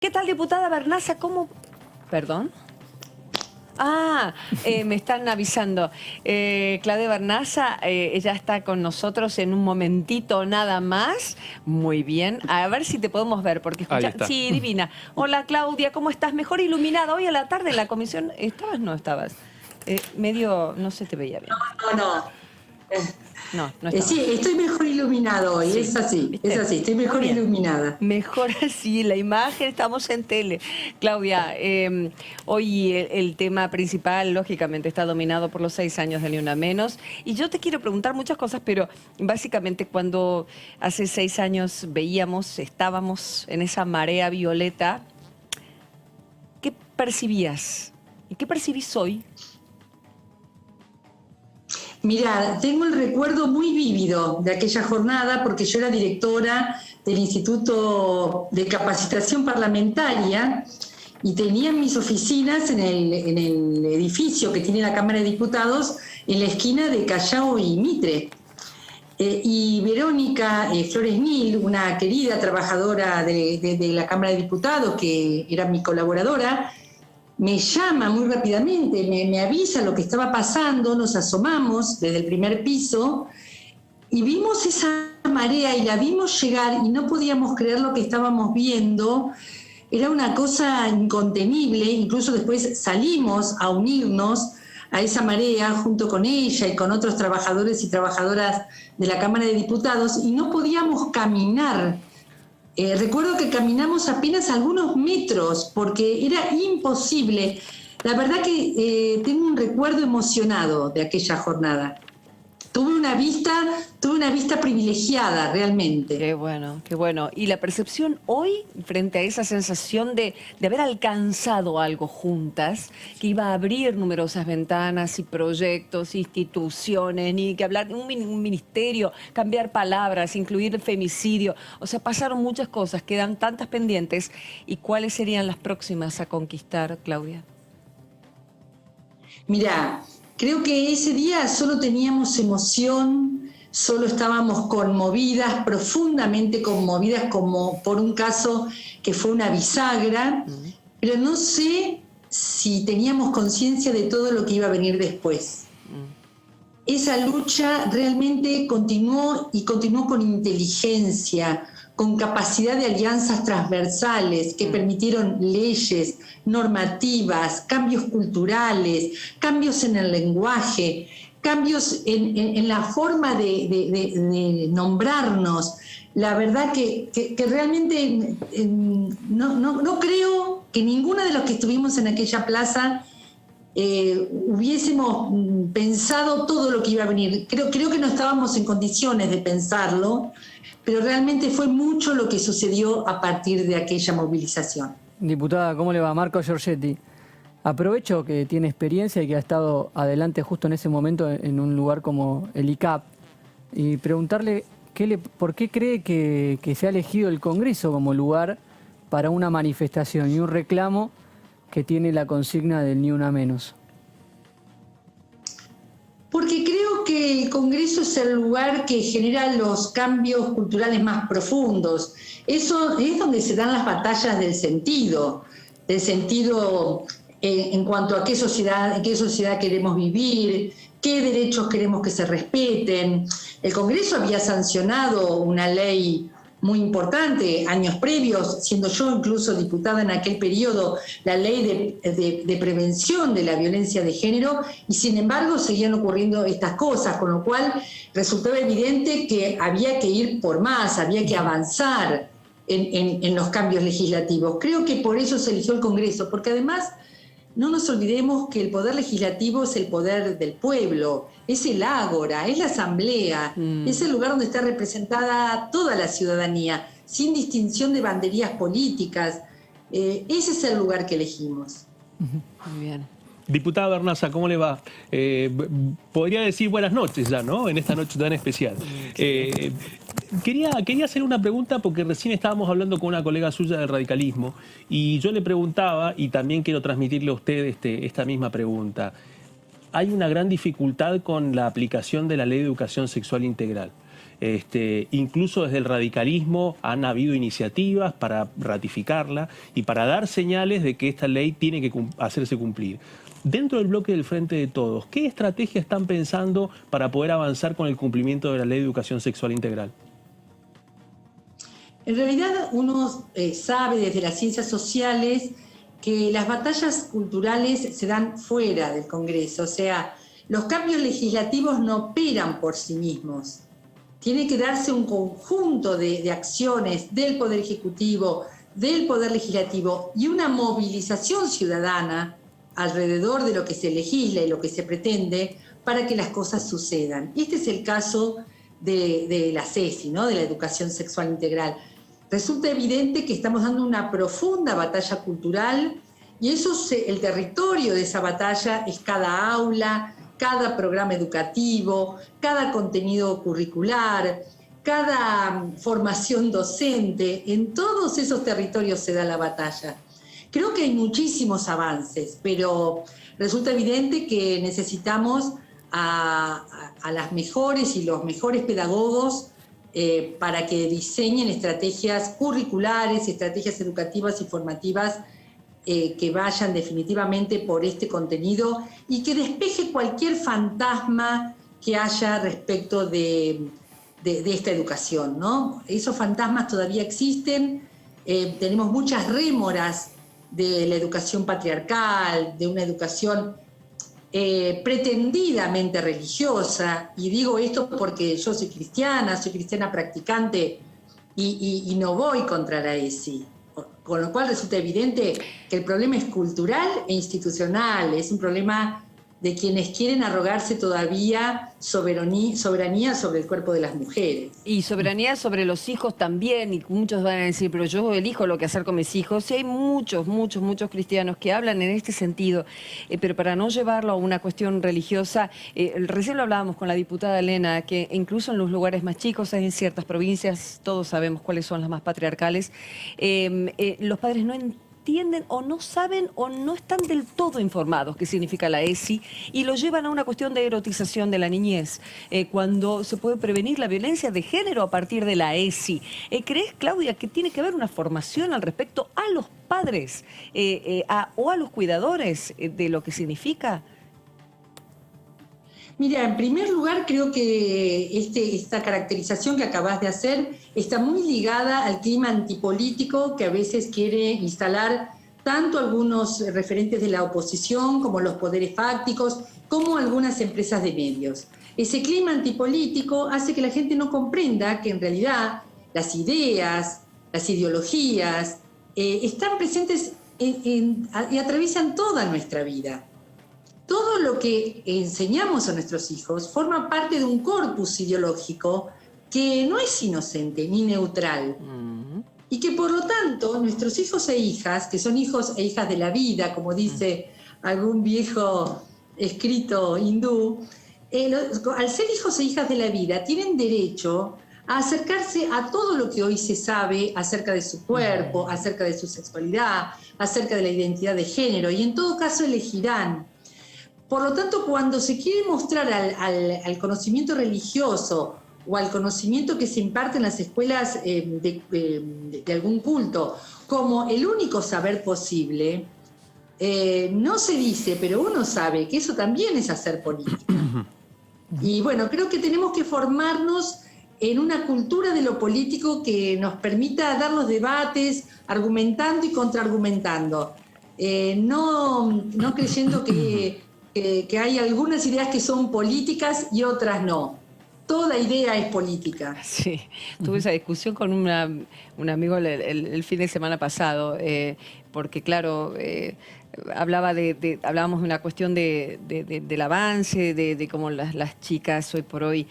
¿Qué tal, diputada Bernaza? ¿Cómo? ¿Perdón? Me están avisando. Claudia Bernaza, ella está con nosotros en un momentito nada más. Muy bien. A ver si te podemos ver, porque Ahí escucha... está. Sí, divina. Hola, Claudia, ¿cómo estás? Mejor iluminada. Hoy a la tarde en la comisión... ¿Estabas? No estabas. Medio... No se te veía bien. No. No, no estabas. Sí, estoy mejor iluminado hoy, Sí, es así, ¿viste? estoy Muy mejor bien. iluminada. Mejor así, la imagen, estamos en tele. Claudia, hoy el tema principal, lógicamente, está dominado por los 6 años de Ni Una Menos. Y yo te quiero preguntar muchas cosas, pero básicamente cuando hace 6 años estábamos en esa marea violeta, ¿qué percibías? ¿Y qué percibís hoy? Mira, tengo el recuerdo muy vívido de aquella jornada porque yo era directora del Instituto de Capacitación Parlamentaria y tenía mis oficinas en el edificio que tiene la Cámara de Diputados en la esquina de Callao y Mitre. Y Verónica Flores Nil, una querida trabajadora de la Cámara de Diputados que era mi colaboradora, me llama muy rápidamente, me avisa lo que estaba pasando, nos asomamos desde el primer piso y vimos esa marea y la vimos llegar y no podíamos creer lo que estábamos viendo. Era una cosa incontenible, incluso después salimos a unirnos a esa marea junto con ella y con otros trabajadores y trabajadoras de la Cámara de Diputados y no podíamos caminar. Recuerdo que caminamos apenas algunos metros porque era imposible. La verdad que tengo un recuerdo emocionado de aquella jornada. Tuve una vista privilegiada realmente. Qué bueno, qué bueno. ¿Y la percepción hoy frente a esa sensación de haber alcanzado algo juntas, que iba a abrir numerosas ventanas y proyectos, instituciones, ni que hablar de un ministerio, cambiar palabras, incluir el femicidio? O sea, pasaron muchas cosas, quedan tantas pendientes. ¿Y cuáles serían las próximas a conquistar, Claudia? Mirá, creo que ese día solo teníamos emoción, solo estábamos conmovidas, profundamente conmovidas, como por un caso que fue una bisagra, pero no sé si teníamos conciencia de todo lo que iba a venir después. Esa lucha realmente continuó y continuó con inteligencia, con capacidad de alianzas transversales que permitieron leyes, normativas, cambios culturales, cambios en el lenguaje, cambios en la forma de nombrarnos. La verdad que realmente no creo que ninguno de los que estuvimos en aquella plaza hubiésemos pensado todo lo que iba a venir. Creo que no estábamos en condiciones de pensarlo, pero realmente fue mucho lo que sucedió a partir de aquella movilización. Diputada, ¿cómo le va? Marco Giorgetti. Aprovecho que tiene experiencia y que ha estado adelante justo en ese momento en un lugar como el ICAP y preguntarle por qué cree que se ha elegido el Congreso como lugar para una manifestación y un reclamo que tiene la consigna del Ni Una Menos. Porque creo que el Congreso es el lugar que genera los cambios culturales más profundos. Eso es donde se dan las batallas del sentido en cuanto a en qué sociedad queremos vivir, qué derechos queremos que se respeten. El Congreso había sancionado una ley muy importante, años previos, siendo yo incluso diputada en aquel periodo, la ley de prevención de la violencia de género, y sin embargo seguían ocurriendo estas cosas, con lo cual resultaba evidente que había que ir por más, había que avanzar en los cambios legislativos. Creo que por eso se eligió el Congreso, porque además no nos olvidemos que el poder legislativo es el poder del pueblo, es el ágora, es la asamblea, es el lugar donde está representada toda la ciudadanía, sin distinción de banderías políticas. Ese es el lugar que elegimos. Muy bien. Diputada Bernaza, ¿cómo le va? Podría decir buenas noches ya, ¿no? En esta noche tan especial. Quería hacer una pregunta porque recién estábamos hablando con una colega suya del radicalismo y yo le preguntaba, y también quiero transmitirle a usted esta misma pregunta. Hay una gran dificultad con la aplicación de la Ley de Educación Sexual Integral. Incluso desde el radicalismo han habido iniciativas para ratificarla y para dar señales de que esta ley tiene que hacerse cumplir. Dentro del bloque del Frente de Todos, ¿qué estrategia están pensando para poder avanzar con el cumplimiento de la Ley de Educación Sexual Integral? En realidad uno sabe desde las ciencias sociales que las batallas culturales se dan fuera del Congreso, o sea, los cambios legislativos no operan por sí mismos. Tiene que darse un conjunto de acciones del Poder Ejecutivo, del Poder Legislativo y una movilización ciudadana alrededor de lo que se legisla y lo que se pretende para que las cosas sucedan. Este es el caso de la CESI, ¿no? De la educación sexual integral. Resulta evidente que estamos dando una profunda batalla cultural y el territorio de esa batalla es cada aula, cada programa educativo, cada contenido curricular, cada formación docente. En todos esos territorios se da la batalla. Creo que hay muchísimos avances, pero resulta evidente que necesitamos a las mejores y los mejores pedagogos para que diseñen estrategias curriculares, estrategias educativas y formativas que vayan definitivamente por este contenido y que despeje cualquier fantasma que haya respecto de esta educación, ¿no? Esos fantasmas todavía existen, tenemos muchas rémoras de la educación patriarcal, de una educación pretendidamente religiosa, y digo esto porque yo soy cristiana practicante y no voy contra la ESI, con lo cual resulta evidente que el problema es cultural e institucional, es un problema de quienes quieren arrogarse todavía soberanía sobre el cuerpo de las mujeres. Y soberanía sobre los hijos también, y muchos van a decir, pero yo elijo lo que hacer con mis hijos. Y hay muchos cristianos que hablan en este sentido, pero para no llevarlo a una cuestión religiosa, recién lo hablábamos con la diputada Elena, que incluso en los lugares más chicos, en ciertas provincias, todos sabemos cuáles son las más patriarcales, los padres no entienden o no saben o no están del todo informados qué significa la ESI y lo llevan a una cuestión de erotización de la niñez, cuando se puede prevenir la violencia de género a partir de la ESI. ¿Crees, Claudia, que tiene que haber una formación al respecto a los padres o a los cuidadores de lo que significa? Mira, en primer lugar creo que esta caracterización que acabas de hacer está muy ligada al clima antipolítico que a veces quiere instalar tanto algunos referentes de la oposición como los poderes fácticos, como algunas empresas de medios. Ese clima antipolítico hace que la gente no comprenda que en realidad las ideas, las ideologías están presentes y atraviesan toda nuestra vida. Todo lo que enseñamos a nuestros hijos forma parte de un corpus ideológico que no es inocente ni neutral. Y que por lo tanto nuestros hijos e hijas, que son hijos e hijas de la vida, como dice algún viejo escrito hindú, al ser hijos e hijas de la vida tienen derecho a acercarse a todo lo que hoy se sabe acerca de su cuerpo, acerca de su sexualidad, acerca de la identidad de género, y en todo caso elegirán. Por lo tanto, cuando se quiere mostrar al conocimiento religioso o al conocimiento que se imparte en las escuelas de algún culto como el único saber posible, no se dice, pero uno sabe que eso también es hacer política. Y bueno, creo que tenemos que formarnos en una cultura de lo político que nos permita dar los debates argumentando y contraargumentando, no creyendo que hay algunas ideas que son políticas y otras no. Toda idea es política. Sí, tuve esa discusión con un amigo el fin de semana pasado, porque claro, hablábamos de una cuestión del avance, de cómo las chicas hoy por hoy,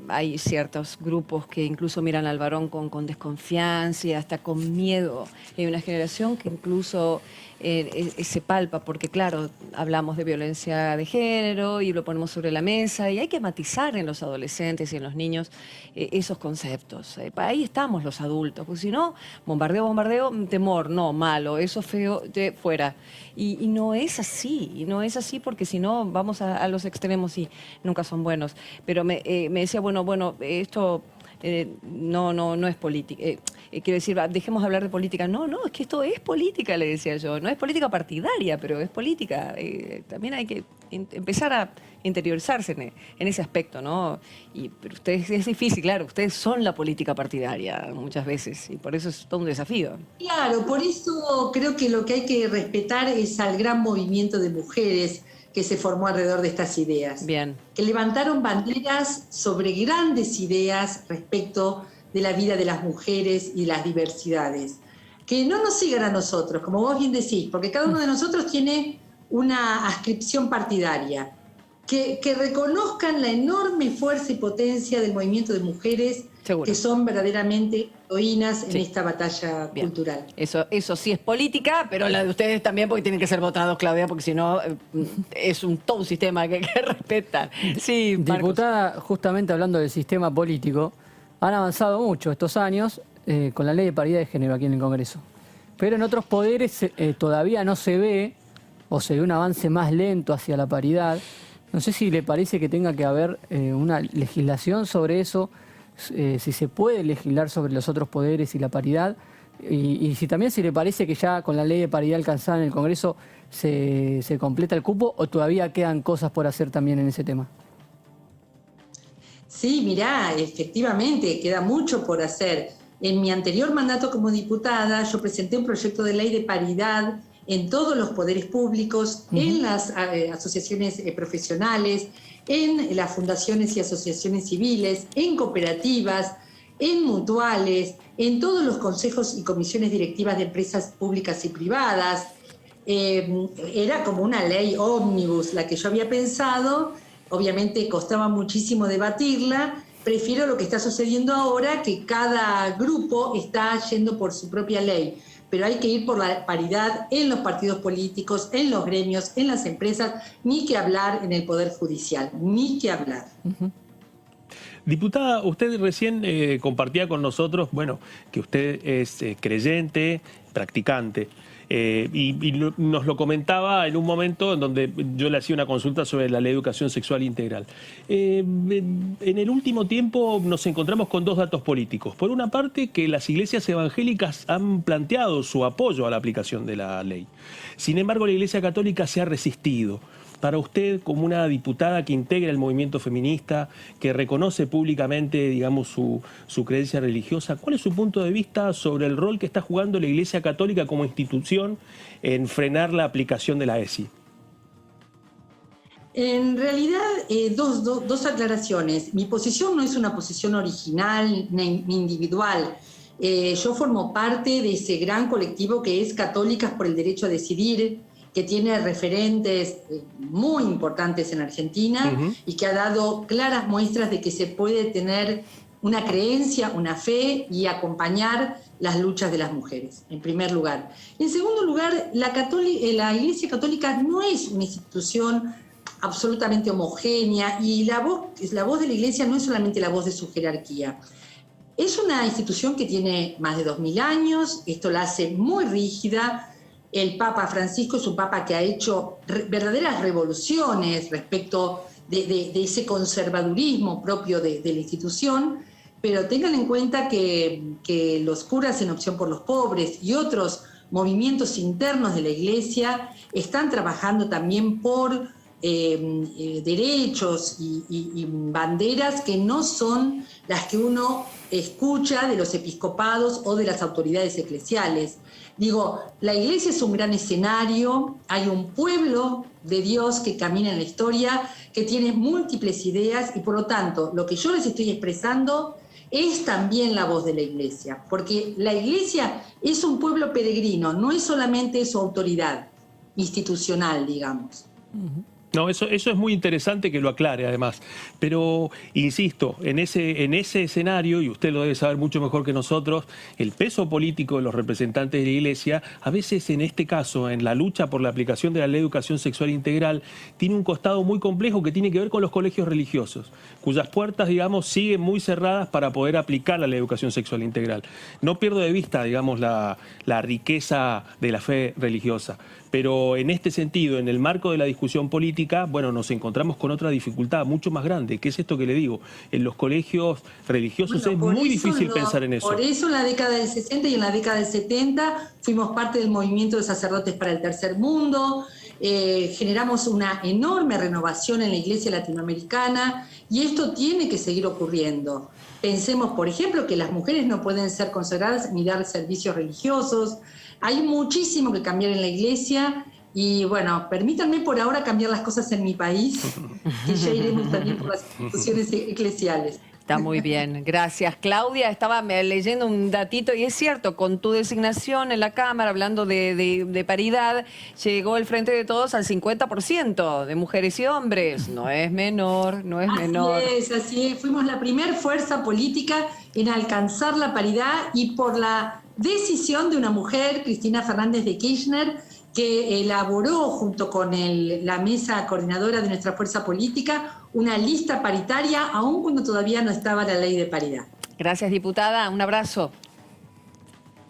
hay ciertos grupos que incluso miran al varón con desconfianza y hasta con miedo. Hay una generación que incluso se palpa, porque claro, hablamos de violencia de género y lo ponemos sobre la mesa y hay que matizar en los adolescentes y en los niños esos conceptos. Ahí estamos los adultos, porque si no, bombardeo, temor, no, malo, eso feo, fuera. Y no es así, y no es así porque si no vamos a los extremos y nunca son buenos. Pero me decía, bueno, esto no es política. Quiero decir, dejemos de hablar de política. No, es que esto es política, le decía yo. No es política partidaria, pero es política. También hay que empezar a interiorizarse en ese aspecto, ¿no? Pero ustedes, es difícil, claro, ustedes son la política partidaria muchas veces y por eso es todo un desafío. Claro, por eso creo que lo que hay que respetar es al gran movimiento de mujeres que se formó alrededor de estas ideas. Bien. Que levantaron banderas sobre grandes ideas respecto de la vida de las mujeres y las diversidades. Que no nos sigan a nosotros, como vos bien decís, porque cada uno de nosotros tiene una adscripción partidaria. Que reconozcan la enorme fuerza y potencia del movimiento de mujeres. Seguro. Que son verdaderamente heroínas en esta batalla cultural. Eso sí es política, pero la de ustedes también, porque tienen que ser votados, Claudia, porque si no es todo un sistema que hay que respetar. Sí, Marcos. Diputada, justamente hablando del sistema político, han avanzado mucho estos años con la ley de paridad de género aquí en el Congreso. Pero en otros poderes todavía no se ve, o se ve un avance más lento hacia la paridad. No sé si le parece que tenga que haber una legislación sobre eso, si se puede legislar sobre los otros poderes y la paridad, y si también si le parece que ya con la ley de paridad alcanzada en el Congreso se completa el cupo, o todavía quedan cosas por hacer también en ese tema. Sí, mirá, efectivamente, queda mucho por hacer. En mi anterior mandato como diputada, yo presenté un proyecto de ley de paridad en todos los poderes públicos, en las asociaciones profesionales, en las fundaciones y asociaciones civiles, en cooperativas, en mutuales, en todos los consejos y comisiones directivas de empresas públicas y privadas. Era como una ley ómnibus la que yo había pensado. Obviamente costaba muchísimo debatirla. Prefiero lo que está sucediendo ahora, que cada grupo está yendo por su propia ley. Pero hay que ir por la paridad en los partidos políticos, en los gremios, en las empresas, ni que hablar en el Poder Judicial, ni que hablar. Diputada, usted recién compartía con nosotros, bueno, que usted es creyente, practicante. Nos lo comentaba en un momento en donde yo le hacía una consulta sobre la ley de educación sexual integral. En el último tiempo nos encontramos con dos datos políticos. Por una parte, que las iglesias evangélicas han planteado su apoyo a la aplicación de la ley. Sin embargo, la Iglesia Católica se ha resistido. Para usted, como una diputada que integra el movimiento feminista, que reconoce públicamente, digamos, su creencia religiosa, ¿cuál es su punto de vista sobre el rol que está jugando la Iglesia Católica como institución en frenar la aplicación de la ESI? En realidad, dos aclaraciones. Mi posición no es una posición original ni individual. Yo formo parte de ese gran colectivo que es Católicas por el Derecho a Decidir, que tiene referentes muy importantes en Argentina y que ha dado claras muestras de que se puede tener una creencia, una fe y acompañar las luchas de las mujeres, en primer lugar. En segundo lugar, la Iglesia Católica no es una institución absolutamente homogénea y la voz de la Iglesia no es solamente la voz de su jerarquía. Es una institución que tiene más de 2000 años, esto la hace muy rígida. El Papa Francisco es un papa que ha hecho verdaderas revoluciones respecto de ese conservadurismo propio de la institución, pero tengan en cuenta que los curas en Opción por los Pobres y otros movimientos internos de la Iglesia están trabajando también por derechos y banderas que no son las que uno escucha de los episcopados o de las autoridades eclesiales. Digo, la Iglesia es un gran escenario, hay un pueblo de Dios que camina en la historia, que tiene múltiples ideas y por lo tanto lo que yo les estoy expresando es también la voz de la Iglesia, porque la Iglesia es un pueblo peregrino, no es solamente su autoridad institucional, digamos. No, eso es muy interesante que lo aclare además. Pero, insisto, en ese escenario, y usted lo debe saber mucho mejor que nosotros, el peso político de los representantes de la Iglesia, a veces en este caso, en la lucha por la aplicación de la ley de educación sexual integral, tiene un costado muy complejo que tiene que ver con los colegios religiosos, cuyas puertas, digamos, siguen muy cerradas para poder aplicar la ley de educación sexual integral. No pierdo de vista, digamos, la riqueza de la fe religiosa. Pero en este sentido, en el marco de la discusión política, bueno, nos encontramos con otra dificultad mucho más grande, que es esto que le digo. En los colegios religiosos es muy difícil pensar en eso. Por eso en la década del 60 y en la década del 70 fuimos parte del movimiento de sacerdotes para el tercer mundo, generamos una enorme renovación en la iglesia latinoamericana y esto tiene que seguir ocurriendo. Pensemos, por ejemplo, que las mujeres no pueden ser consagradas ni dar servicios religiosos. Hay muchísimo que cambiar en la iglesia y bueno, permítanme por ahora cambiar las cosas en mi país, que ya iremos también por las instituciones eclesiales. Está muy bien, gracias. Claudia, estaba leyendo un datito y es cierto, con tu designación en la Cámara, hablando de paridad, llegó el Frente de Todos al 50% de mujeres y hombres. No es menor, no es menor. Así es. Fuimos la primer fuerza política en alcanzar la paridad y por la decisión de una mujer, Cristina Fernández de Kirchner, que elaboró junto con la mesa coordinadora de nuestra fuerza política una lista paritaria, aun cuando todavía no estaba la ley de paridad. Gracias, diputada. Un abrazo.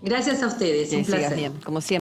Gracias a ustedes. Que Un placer. sigas bien, como siempre.